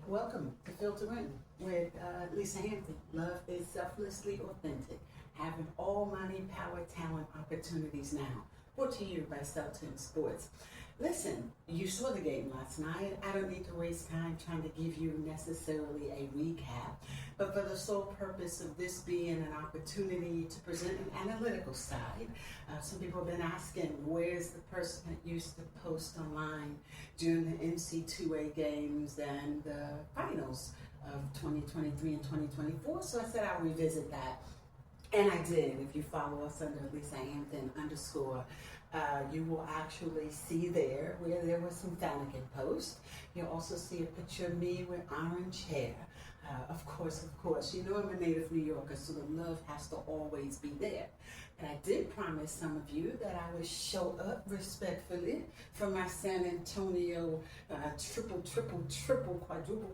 Welcome to Filter In with Lisa Hampton. Love is selflessly authentic, having all money, power, talent, opportunities now. Brought to you by Shoutout Sports. Listen, you saw the game last night. I don't need to waste time trying to give you necessarily a recap, but for the sole purpose of this being an opportunity to present an analytical side. Some people have been asking, where's the person that used to post online during the NC2A games and the finals of 2023 and 2024? So I said I'll revisit that. And I did. If you follow us under Lisa Hampton _, you will actually see there where there was some Flanagan post. You'll also see a picture of me with orange hair. Of course, you know I'm a native New Yorker, so the love has to always be there. And I did promise some of you that I would show up respectfully for my San Antonio triple,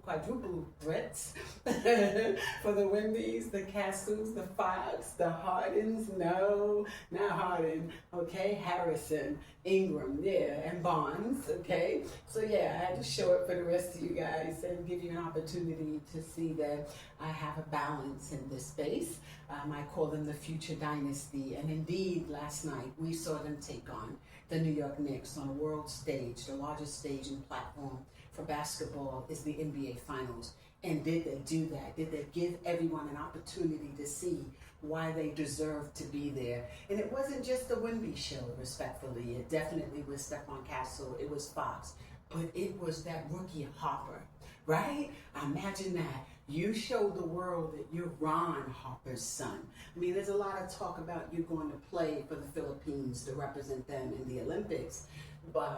quadruple threats for the Wembys, the Castles, the Fox, the Hardens. No, not Harden. Okay, Harrison, Ingram, yeah, and Bonds. Okay, so yeah, I had to show up for the rest of you guys and give you an opportunity to see that I have a balance in this space. I call them the future Dynasty, and indeed last night we saw them take on the New York Knicks on a world stage. The largest stage and platform for basketball is the NBA Finals. And did they do that? Did they give everyone an opportunity to see why they deserve to be there? And it wasn't just the Wemby show, respectfully. It definitely was Stephon Castle, it was Fox, but it was that rookie Harper, right? Imagine that. You show the world that you're Ron Harper's son. I mean, there's a lot of talk about you going to play for the Philippines to represent them in the Olympics,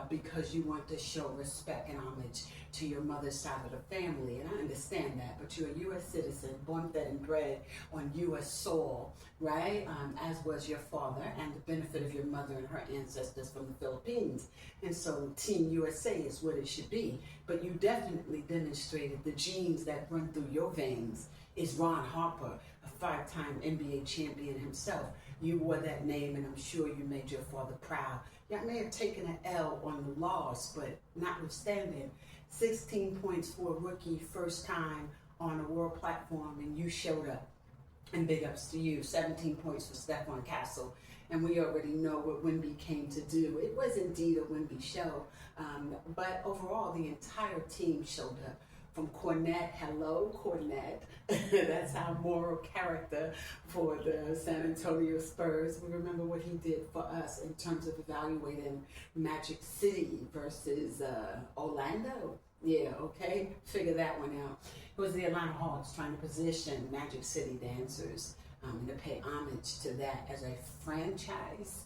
because you want to show respect and homage to your mother's side of the family. And I understand that, but you're a U.S. citizen, born, fed, and bred on U.S. soil, right? As was your father, and the benefit of your mother and her ancestors from the Philippines. And so Team USA is what it should be. But you definitely demonstrated the genes that run through your veins is Ron Harper, a 5-time NBA champion himself. You wore that name, and I'm sure you made your father proud. Y'all may have taken an L on the loss, but notwithstanding, 16 points for a rookie, first time on a world platform, and you showed up. And big ups to you. 17 points for Stephon Castle. And we already know what Wemby came to do. It was indeed a Wemby show. But overall, the entire team showed up. From Cornette, hello Cornette. That's our moral character for the San Antonio Spurs. We remember what he did for us in terms of evaluating Magic City versus Orlando. Yeah, okay, figure that one out. It was the Atlanta Hawks trying to position Magic City dancers to pay homage to that as a franchise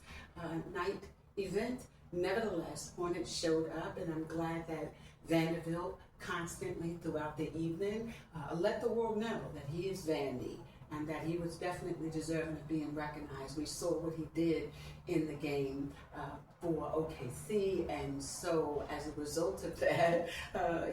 night event. Nevertheless, Hornets showed up, and I'm glad that Vanderbilt constantly throughout the evening let the world know that he is Vandy and that he was definitely deserving of being recognized. We saw what he did in the game for OKC, and so as a result of that,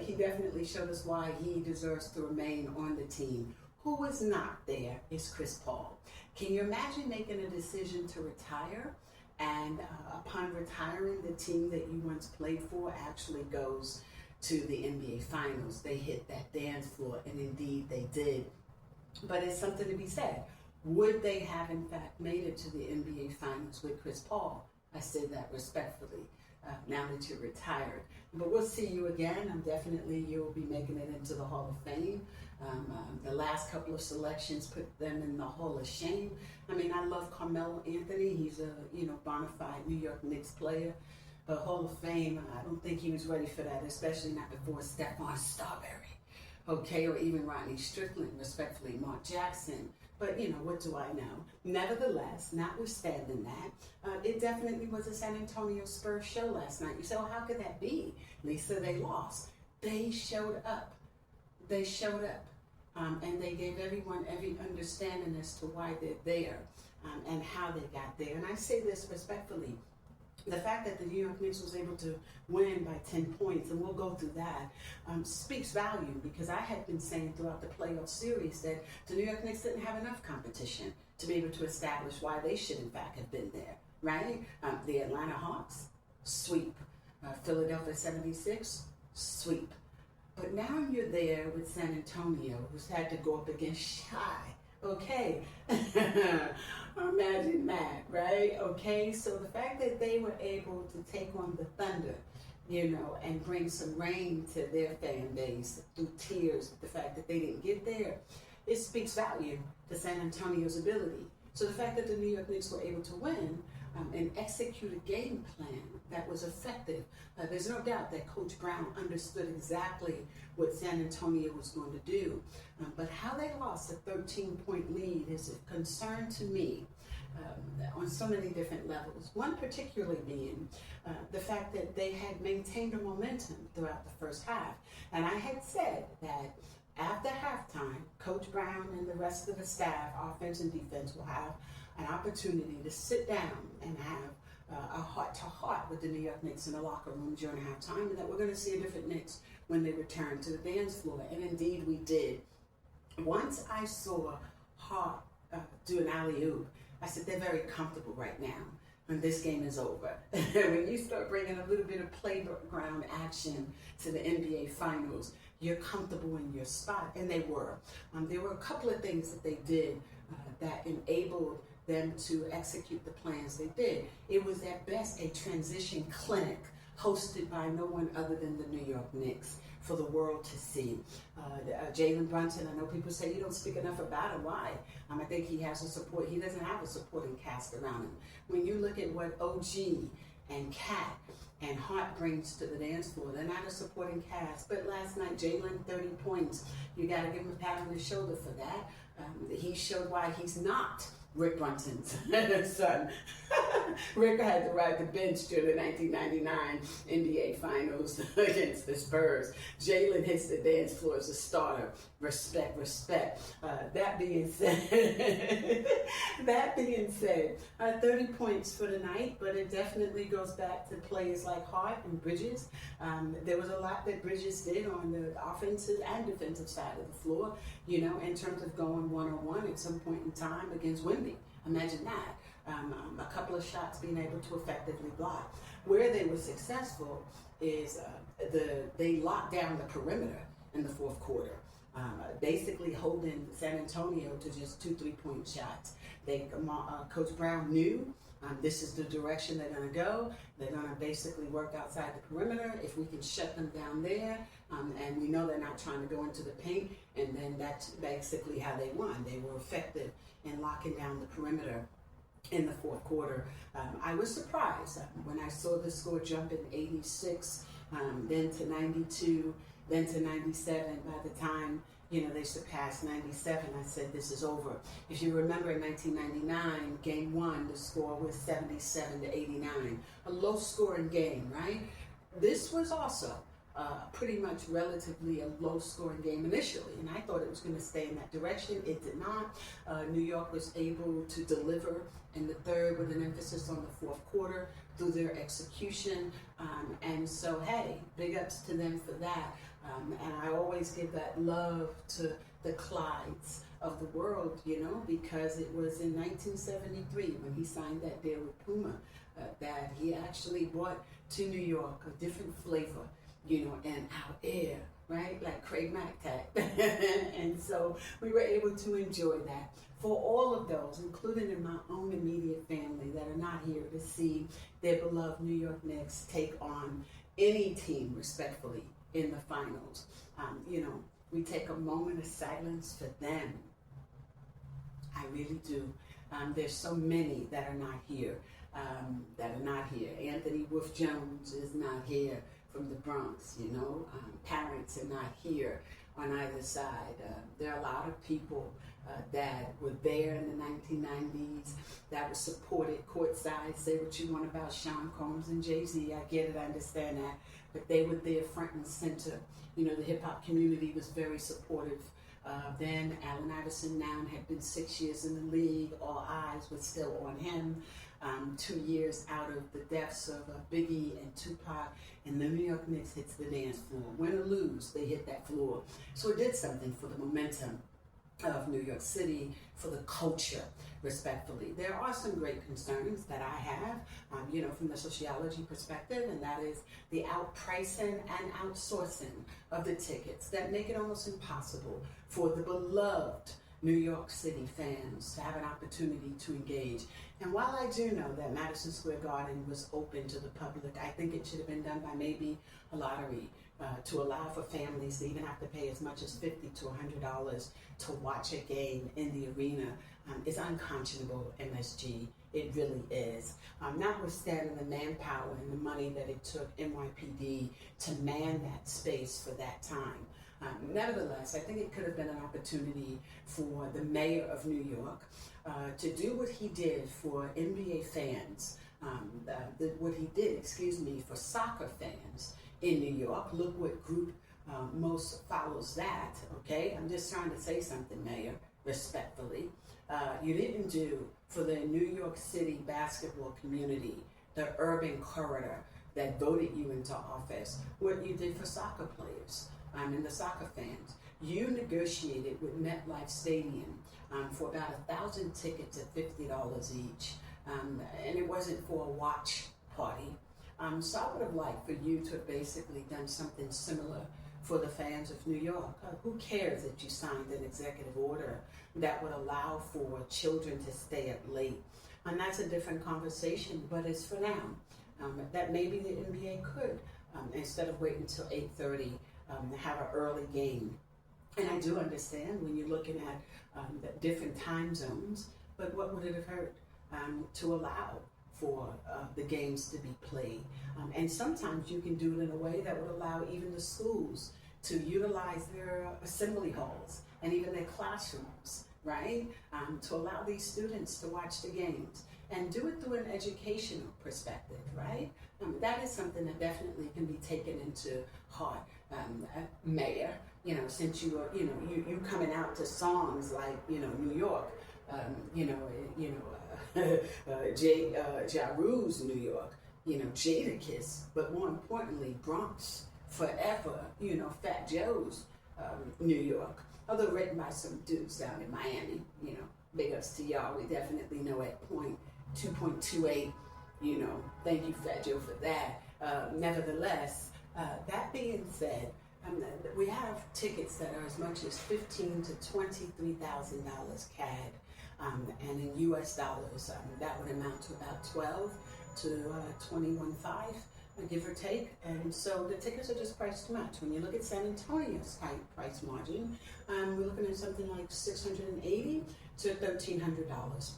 he definitely showed us why he deserves to remain on the team. Who is not there is Chris Paul. Can you imagine making a decision to retire, and upon retiring, the team that you once played for actually goes to the NBA Finals? They hit that dance floor, and indeed they did. But it's something to be said. Would they have, in fact, made it to the NBA Finals with Chris Paul? I say that respectfully, now that you're retired. But we'll see you again. You'll be making it into the Hall of Fame. The last couple of selections put them in the Hall of Shame. I mean, I love Carmelo Anthony. He's a bona fide New York Knicks player. But Hall of Fame, I don't think he was ready for that, especially not before Stephon Starbury, okay, or even Rodney Strickland, respectfully, Mark Jackson. But, what do I know? Nevertheless, notwithstanding that, it definitely was a San Antonio Spurs show last night. You say, well, how could that be? Lisa, they lost. They showed up. They showed up. And they gave everyone every understanding as to why they're there and how they got there. And I say this respectfully. The fact that the New York Knicks was able to win by 10 points, and we'll go through that, speaks value, because I had been saying throughout the playoff series that the New York Knicks didn't have enough competition to be able to establish why they should, in fact, have been there, right? The Atlanta Hawks, sweep. Philadelphia 76, sweep. But but now you're there with San Antonio, who's had to go up against Shy. Okay, imagine that, right? Okay, so the fact that they were able to take on the Thunder, and bring some rain to their fan base through tears, the fact that they didn't get there, it speaks value to San Antonio's ability. So the fact that the New York Knicks were able to win and execute a game plan that was effective, there's no doubt that Coach Brown understood exactly what San Antonio was going to do. But how they lost a 13-point lead is a concern to me on so many different levels. One particularly being the fact that they had maintained a momentum throughout the first half. And I had said that after halftime, Coach Brown and the rest of the staff, offense and defense, will have an opportunity to sit down and have a heart-to-heart with the New York Knicks in the locker room during halftime, and that we're going to see a different Knicks when they return to the dance floor. And indeed we did. Once I saw Hart do an alley-oop, I said, they're very comfortable right now, and this game is over. When you start bringing a little bit of playground action to the NBA Finals, you're comfortable in your spot, and they were. There were a couple of things that they did that enabled them to execute the plans they did. It was at best a transition clinic hosted by no one other than the New York Knicks for the world to see. Jalen Brunson, I know people say you don't speak enough about him. Why? I think he has a support. He doesn't have a supporting cast around him. When you look at what OG and Cat and Hart brings to the dance floor, they're not a supporting cast. But last night, Jalen, 30 points. You got to give him a pat on the shoulder for that. He showed why he's not Rick Brunson's son. Rick had to ride the bench during the 1999 NBA Finals against the Spurs. Jalen hits the dance floor as a starter. Respect, respect. That being said, 30 points for the night, but it definitely goes back to players like Hart and Bridges. There was a lot that Bridges did on the offensive and defensive side of the floor, in terms of going one-on-one at some point in time against Wemby. Imagine that. A couple of shots being able to effectively block. Where they were successful is they locked down the perimeter in the fourth quarter, basically holding San Antonio to just 2 3-point shots. Coach Brown knew this is the direction they're going to go. They're going to basically work outside the perimeter. If we can shut them down there, and we know they're not trying to go into the paint, and then that's basically how they won. They were effective in locking down the perimeter in the fourth quarter. I was surprised when I saw the score jump in 86, then to 92, then to 97. By the time they surpassed 97, I said, this is over. If you remember in 1999, game one, the score was 77 to 89. A low scoring game, right? This was also pretty much relatively a low scoring game initially, and I thought it was going to stay in that direction. It did not. New York was able to deliver in the third with an emphasis on the fourth quarter through their execution, and so hey, big ups to them for that. And I always give that love to the Clydes of the world, because it was in 1973 when he signed that deal with Puma that he actually brought to New York a different flavor, and our air, right? Like Craig Mack tag. And so we were able to enjoy that. For all of those, including in my own immediate family that are not here to see their beloved New York Knicks take on any team respectfully in the finals, we take a moment of silence for them. I really do. There's so many that are not here. Anthony Wolf Jones is not here from the Bronx. Parents are not here on either side. There are a lot of people that were there in the 1990s that were supported courtside. Say what you want about Sean Combs and Jay-Z. I get it, I understand that. But they were there front and center. The hip-hop community was very supportive. Then Allen Iverson now had been 6 years in the league. All eyes were still on him. 2 years out of the deaths of Biggie and Tupac, and the New York Knicks hits the dance floor. Win or lose, they hit that floor. So it did something for the momentum of New York City, for the culture, respectfully. There are some great concerns that I have, from the sociology perspective, and that is the outpricing and outsourcing of the tickets that make it almost impossible for the beloved New York City fans to have an opportunity to engage. And while I do know that Madison Square Garden was open to the public, I think it should have been done by maybe a lottery to allow for families to even have to pay as much as $50 to $100 to watch a game in the arena. It's unconscionable, MSG. It really is. Notwithstanding the manpower and the money that it took NYPD to man that space for that time. Nevertheless, I think it could have been an opportunity for the mayor of New York to do what he did for NBA fans, what he did, for soccer fans in New York. Look what group most follows that, okay? I'm just trying to say something, Mayor, respectfully. You didn't do for the New York City basketball community, the urban corridor that voted you into office, what you did for soccer players and the soccer fans. You negotiated with MetLife Stadium for about 1,000 tickets at $50 each, and it wasn't for a watch party. So I would have liked for you to have basically done something similar for the fans of New York. Who cares that you signed an executive order that would allow for children to stay up late? And that's a different conversation, but it's for now. That maybe the NBA could, instead of waiting until 8:30, have an early game. And I do understand when you're looking at the different time zones, but what would it have hurt to allow for the games to be played? And sometimes you can do it in a way that would allow even the schools to utilize their assembly halls and even their classrooms, right? To allow these students to watch the games and do it through an educational perspective, right? That is something that definitely can be taken into heart, Mayor. Since you are, you coming out to songs like, New York, Ja Rule's New York, Jadakiss, but more importantly, Bronx Forever, Fat Joe's New York, although written by some dudes down in Miami, big ups to y'all. We definitely know at 2.28, thank you, Fat Joe, for that. Nevertheless, that being said, we have tickets that are as much as $15,000 to $23,000 CAD, and in US dollars, that would amount to about 12 to 21.5, give or take. And so the tickets are just priced too much. When you look at San Antonio's price margin, we're looking at something like $680 to $1,300.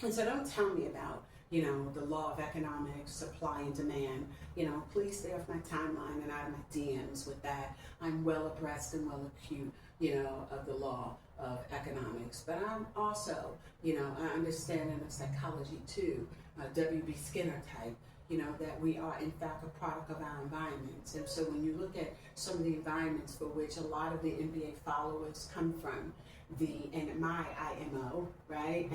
And so don't tell me about, the law of economics, supply and demand. Please stay off my timeline and out of my DMs with that. I'm well abreast and well acute, of the law of economics. But I'm also, I understand in the psychology too, W.B. Skinner type, that we are in fact a product of our environments. And so when you look at some of the environments for which a lot of the NBA followers come from, and my IMO, right?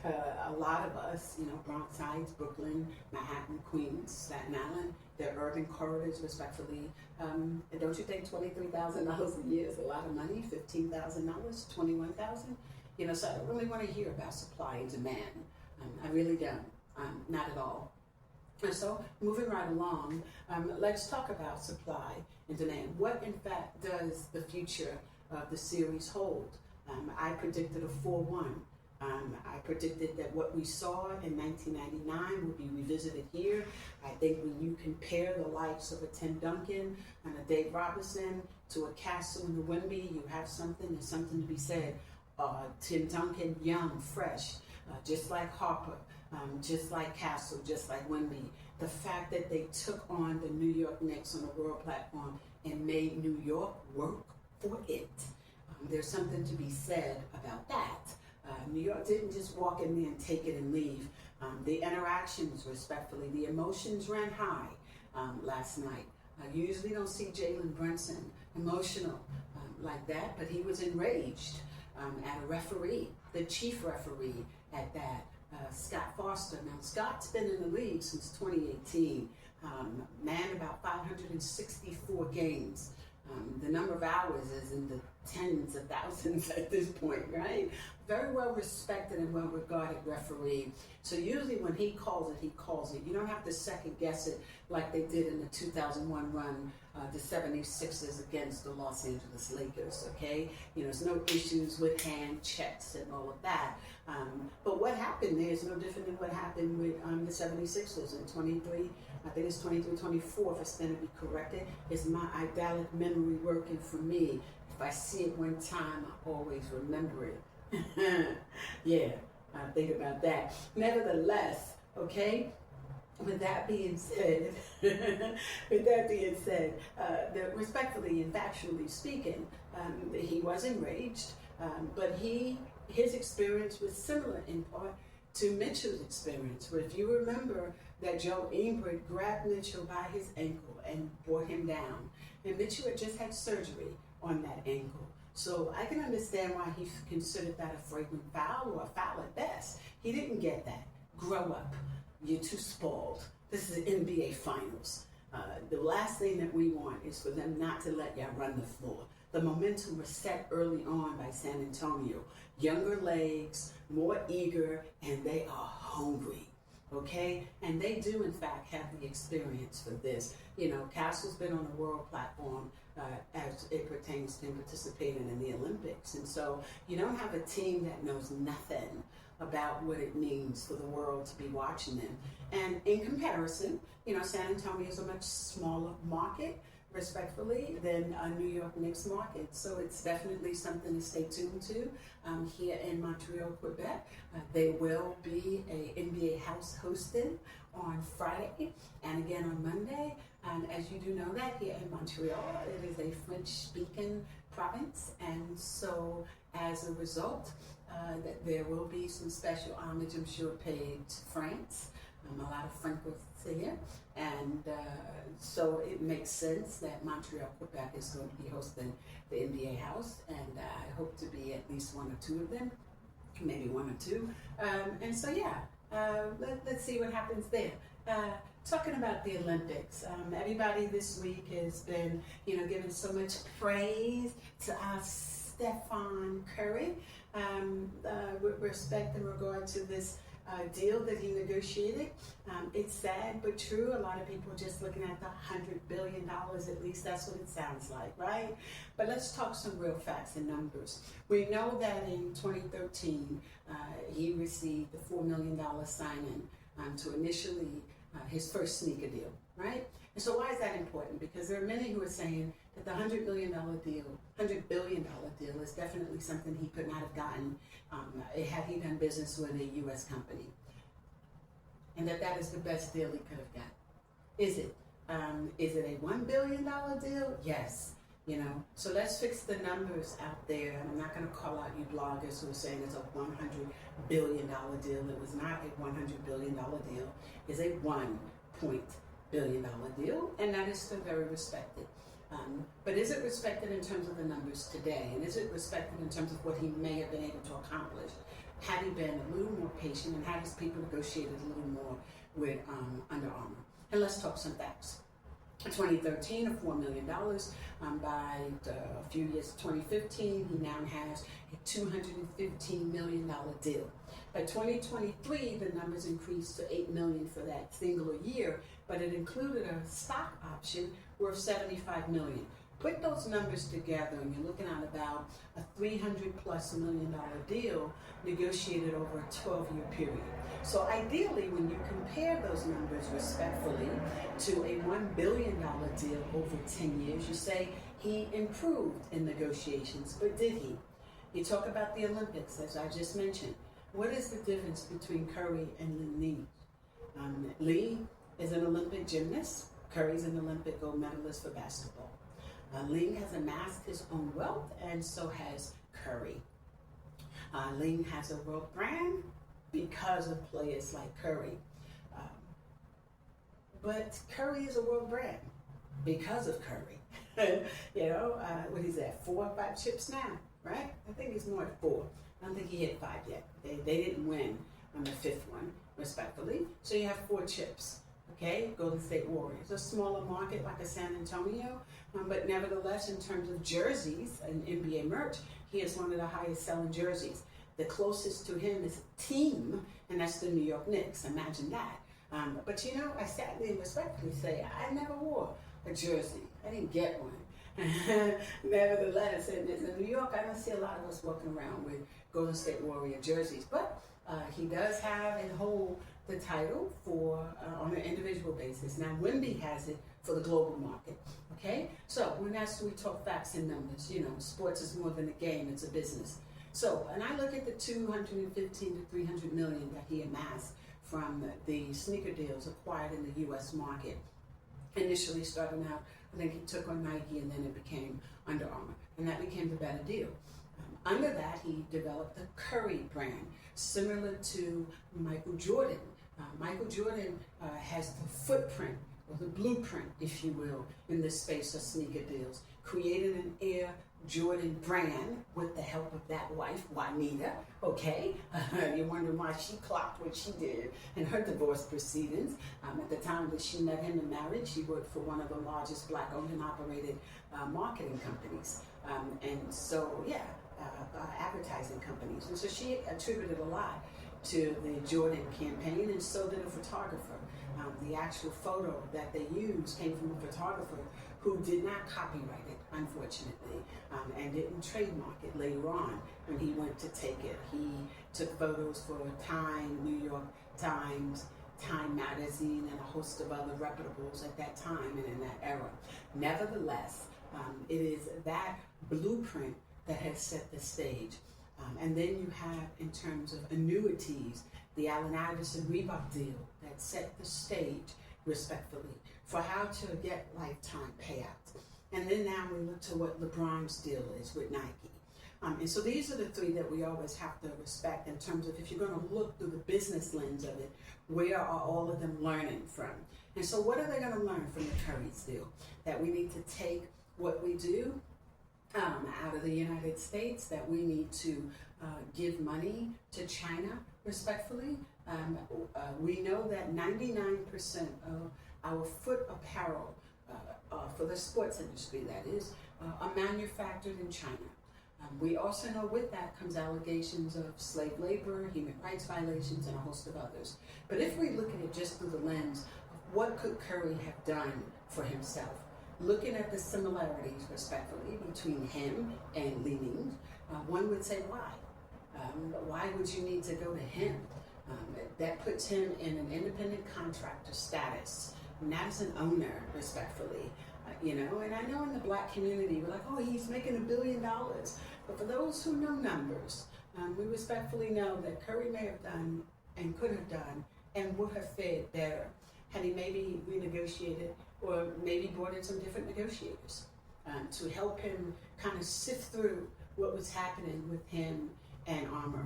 A lot of us, Bronx Heights, Brooklyn, Manhattan, Queens, Staten Island, their urban corridors, respectfully. Don't you think $23,000 a year is a lot of money? $15,000, $21,000? So I don't really want to hear about supply and demand. I really don't. Not at all. And so, moving right along, let's talk about supply and demand. What, in fact, does the future of the series hold? I predicted a 4-1. I predicted that what we saw in 1999 would be revisited here. I think when you compare the likes of a Tim Duncan and a Dave Robinson to a Castle and a Wemby, you have something. There's something to be said. Tim Duncan, young, fresh, just like Harper, just like Castle, just like Wemby. The fact that they took on the New York Knicks on a world platform and made New York work for it. There's something to be said about that. New York didn't just walk in there and take it and leave. The interactions, respectfully, the emotions ran high last night. You usually don't see Jalen Brunson emotional like that, but he was enraged at a referee, the chief referee at that, Scott Foster. Now, Scott's been in the league since 2018. Man, about 564 games. The number of hours is in the tens of thousands at this point, right? Very well respected and well regarded referee. So usually when he calls it, he calls it. You don't have to second guess it like they did in the 2001 run, the 76ers against the Los Angeles Lakers, okay? There's no issues with hand checks and all of that. But what happened there is no different than what happened with the 76ers in 23, I think it's 23-24, if it's going to be corrected. Is my idyllic memory working for me? If I see it one time, I always remember it. Yeah, think about that. Nevertheless, okay, with that being said, that respectfully and factually speaking, he was enraged, but his experience was similar in part to Mitchell's experience, where if you remember that Joe Ingrid grabbed Mitchell by his ankle and brought him down, and Mitchell had just had surgery on that ankle. So I can understand why he considered that a flagrant foul, or a foul at best. He didn't get that. Grow up. You're too spoiled. This is NBA Finals. The last thing that we want is for them not to let y'all run the floor. The momentum was set early on by San Antonio. Younger legs, more eager, and they are hungry. Okay? And they do, in fact, have the experience for this. Castle's been on the world platform as it pertains to him participating in the Olympics. And so you don't have a team that knows nothing about what it means for the world to be watching them. And in comparison, San Antonio is a much smaller market, respectfully, than a New York Knicks market. So it's definitely something to stay tuned to here in Montreal, Quebec. There will be a NBA house hosted on Friday and again on Monday. And as you do know that here in Montreal, it is a French-speaking province. And so as a result, that there will be some special homage, I'm sure, paid to France. A lot of Francophones here. And so it makes sense that Montreal, Quebec is going to be hosting the NBA house. And I hope to be at least one or two of them, maybe one or two. And so, yeah, let's see what happens there. Talking about the Olympics, everybody this week has been, giving so much praise to our Stephen Curry with respect in regard to this deal that he negotiated. It's sad but true. A lot of people just looking at the $100 billion, at least that's what it sounds like, right? But let's talk some real facts and numbers. We know that in 2013, he received the $4 million sign-in to initially his first sneaker deal, right? And so why is that important? Because there are many who are saying that the $100 billion deal is definitely something he could not have gotten had he done business with a U.S. company. And that is the best deal he could have got. Is it? Is it a $1 billion deal? Yes. So let's fix the numbers out there. And I'm not going to call out you bloggers who are saying it's a $100 billion deal. It was not a $100 billion deal. It's a $1 billion deal, and that is still very respected. But is it respected in terms of the numbers today? And is it respected in terms of what he may have been able to accomplish had he been a little more patient and had his people negotiated a little more with Under Armour? And let's talk some facts. 2013, a $4 million. By a few years, 2015, he now has a $215 million deal. By 2023, the numbers increased to $8 million for that single year, but it included a stock option worth $75 million. Put those numbers together, and you're looking at about a $300+ million deal negotiated over a 12-year period. So ideally, when you compare those numbers respectfully to a $1 billion deal over 10 years, you say he improved in negotiations, but did he? You talk about the Olympics, as I just mentioned. What is the difference between Curry and Li-Ning? Lee is an Olympic gymnast. Curry's an Olympic gold medalist for basketball. Ling has amassed his own wealth, and so has Curry. Ling has a world brand because of players like Curry. But Curry is a world brand because of Curry. What is that, 4 or 5 chips now, right? I think he's more at 4. I don't think he hit 5 yet. They didn't win on the 5th one, respectfully. So you have 4 chips. Okay, Golden State Warriors, a smaller market like a San Antonio, but nevertheless, in terms of jerseys and NBA merch, he is one of the highest selling jerseys. The closest to him is a team, and that's the New York Knicks. Imagine that. But you know, I sadly and respectfully say I never wore a jersey. I didn't get one. Nevertheless, in New York, I don't see a lot of us walking around with Golden State Warrior jerseys, but he does have and hold the title for on an individual basis. Now, Wemby has it for the global market. Okay, so we talk facts and numbers. You know, sports is more than a game; it's a business. So, and I look at the 215 to 300 million that he amassed from the sneaker deals acquired in the U.S. market. Initially starting out, I think he took on Nike and then it became Under Armour, and that became the better deal. Under that, he developed the Curry brand, similar to Michael Jordan. Michael Jordan has the footprint, or the blueprint, if you will, in the space of sneaker deals, created an Air Jordan brand with the help of that wife, Juanita, okay? You're wondering why she clocked what she did in her divorce proceedings. At the time that she met him in marriage, she worked for one of the largest Black-owned and operated marketing companies. And so, yeah, advertising companies. And so she attributed a lot to the Jordan campaign, and so did a photographer. The actual photo that they used came from a photographer who did not copyright it, unfortunately, and didn't trademark it later on when he went to take it. He took photos for Time, New York Times, Time Magazine, and a host of other reputables at that time and in that era. Nevertheless, it is that blueprint that has set the stage. And then you have, in terms of annuities, the Allen Iverson Reebok deal that set the stage, respectfully, for how to get lifetime payouts. And then now we look to what LeBron's deal is with Nike. And so these are the three that we always have to respect in terms of, if you're going to look through the business lens of it, where are all of them learning from? And so what are they going to learn from the Curry's deal? That we need to take what we do out of the United States, that we need to give money to China, respectfully. We know that 99% of our foot apparel for the sports industry, that is, are manufactured in China. We also know with that comes allegations of slave labor, human rights violations, and a host of others. But if we look at it just through the lens of what could Curry have done for himself, looking at the similarities, respectfully, between him and Li-Ning, one would say, why? Why would you need to go to him? That puts him in an independent contractor status, not as an owner, respectfully. And I know in the Black community, we're like, oh, he's making $1 billion. But for those who know numbers, we respectfully know that Curry may have done and could have done and would have fared better had he maybe renegotiated or maybe brought in some different negotiators to help him kind of sift through what was happening with him and Armour.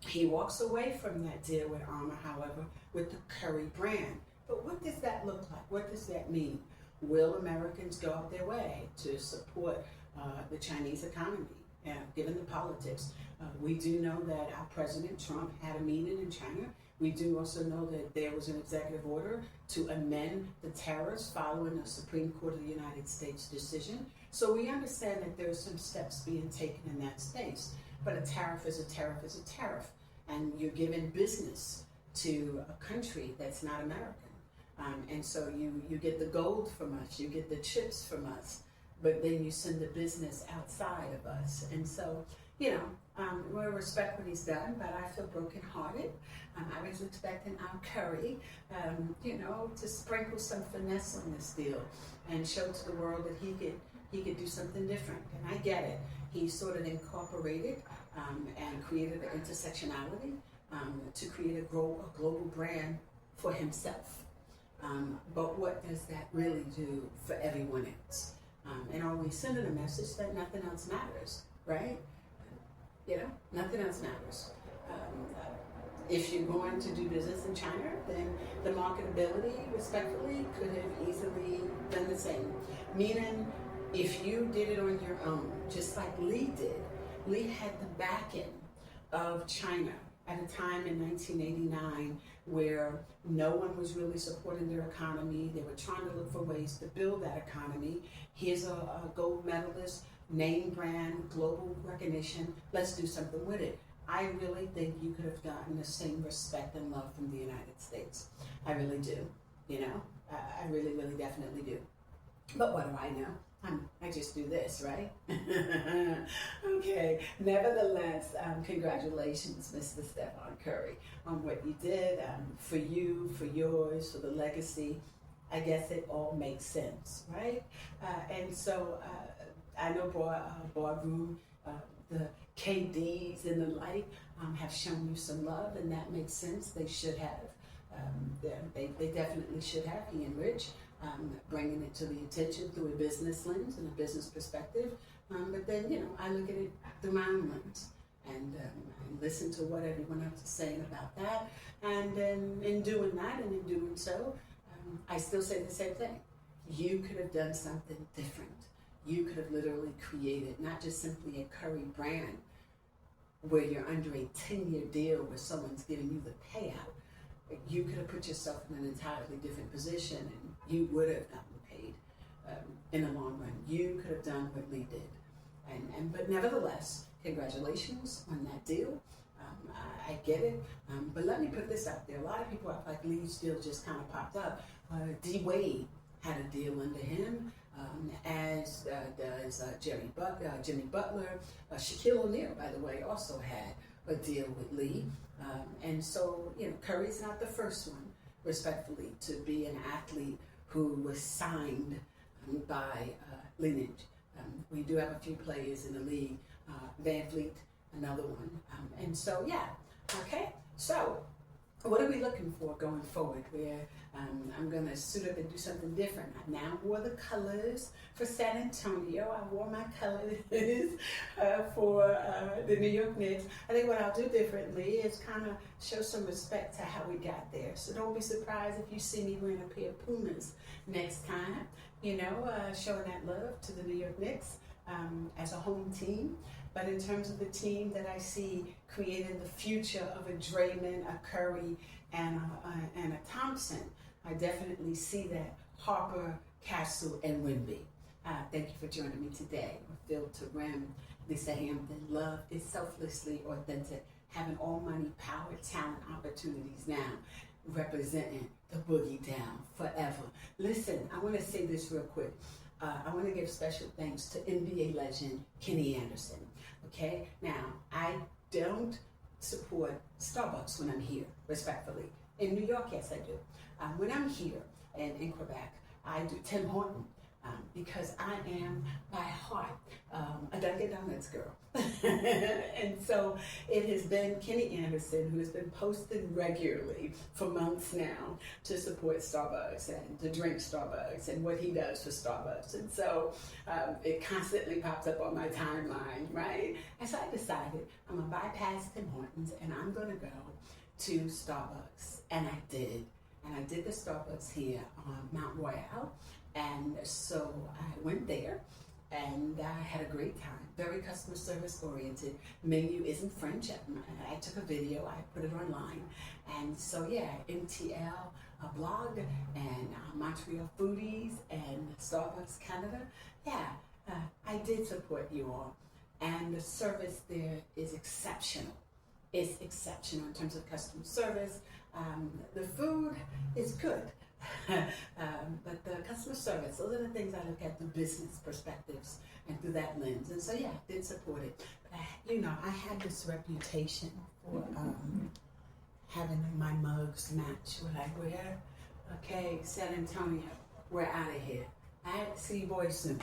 He walks away from that deal with Armour, however, with the Curry brand. But what does that look like? What does that mean? Will Americans go out their way to support the Chinese economy, given the politics? We do know that our President Trump had a meeting in China. We do also know that there was an executive order to amend the tariffs following the Supreme Court of the United States decision. So we understand that there are some steps being taken in that space. But a tariff is a tariff is a tariff. And you're giving business to a country that's not American. And so you get the gold from us, you get the chips from us, but then you send the business outside of us. And so, we respect what he's done, but I feel brokenhearted. I was expecting our Curry, to sprinkle some finesse on this deal and show to the world that he could do something different. And I get it. He sort of incorporated and created an intersectionality to create a global brand for himself. But what does that really do for everyone else? And are we sending a message that nothing else matters, right? Nothing else matters. If you're going to do business in China, then the marketability, respectfully, could have easily done the same. Meaning, if you did it on your own, just like Lee did, Lee had the backing of China at a time in 1989 where no one was really supporting their economy. They were trying to look for ways to build that economy. Here's a gold medalist, name brand, global recognition. Let's do something with it. I really think you could have gotten the same respect and love from the United States. I really do. You know, I really, really definitely do. But what do I know? I just do this, right? Okay. Nevertheless, congratulations, Mr. Steph Curry, on what you did for you, for yours, for the legacy. I guess it all makes sense, right? And so I know Boardroom, the KDs and the like have shown you some love, and that makes sense. They should have. They definitely should have, he and Rich, bringing it to the attention through a business lens and a business perspective. But then, you know, I look at it through my own lens and listen to what everyone else is saying about that. And then in doing that and in doing so, I still say the same thing. You could have done something different. You could have literally created not just simply a Curry brand where you're under a 10-year deal where someone's giving you the payout. You could have put yourself in an entirely different position and you would have gotten paid in the long run. You could have done what Lee did. But nevertheless, congratulations on that deal. I get it. But let me put this out there. A lot of people act like Lee's deal just kind of popped up. D. Wade had a deal under him, as does Jimmy Butler. Shaquille O'Neal, by the way, also had a deal with Lee. And so, you know, Curry's not the first one, respectfully, to be an athlete who was signed by Li-Ning. We do have a few players in the league, Van Fleet, another one. And so, yeah, okay. So, what are we looking for going forward? I'm going to suit up and do something different. I now wore the colors for San Antonio. I wore my colors for the New York Knicks. I think what I'll do differently is kind of show some respect to how we got there. So don't be surprised if you see me wearing a pair of Pumas next time, you know, showing that love to the New York Knicks as a home team. But in terms of the team that I see creating the future of a Draymond, a Curry, and a Thompson, I definitely see that Harper, Castle, and Wemby. Thank you for joining me today. Filled to rim, Lisa Hampton. Love is selflessly authentic, having all money, power, talent, opportunities now, representing the boogie down forever. Listen, I want to say this real quick. I want to give special thanks to NBA legend Kenny Anderson. Okay, now I don't support Starbucks when I'm here, respectfully. In New York, yes, I do. When I'm here and in Quebec, I do Tim Horton because I am by heart a Dunkin' Donuts girl. And so it has been Kenny Anderson who has been posting regularly for months now to support Starbucks and to drink Starbucks and what he does for Starbucks. And so it constantly pops up on my timeline, right? And so I decided I'm going to bypass Tim Hortons and I'm going to go to Starbucks. And I did. And I did the Starbucks here on Mount Royal. And so I went there and I had a great time. Very customer service oriented. Menu isn't French. I took a video, I put it online. And so yeah, MTL blog and Montreal Foodies and Starbucks Canada. Yeah, I did support you all. And the service there is exceptional. It's exceptional in terms of customer service. The food is good. But the customer service, those are the things I look at through business perspectives and through that lens. And so, yeah, I did support it. But, I had this reputation for having my mugs match what I wear. Okay, San Antonio, we're out of here. All right, see you boys soon.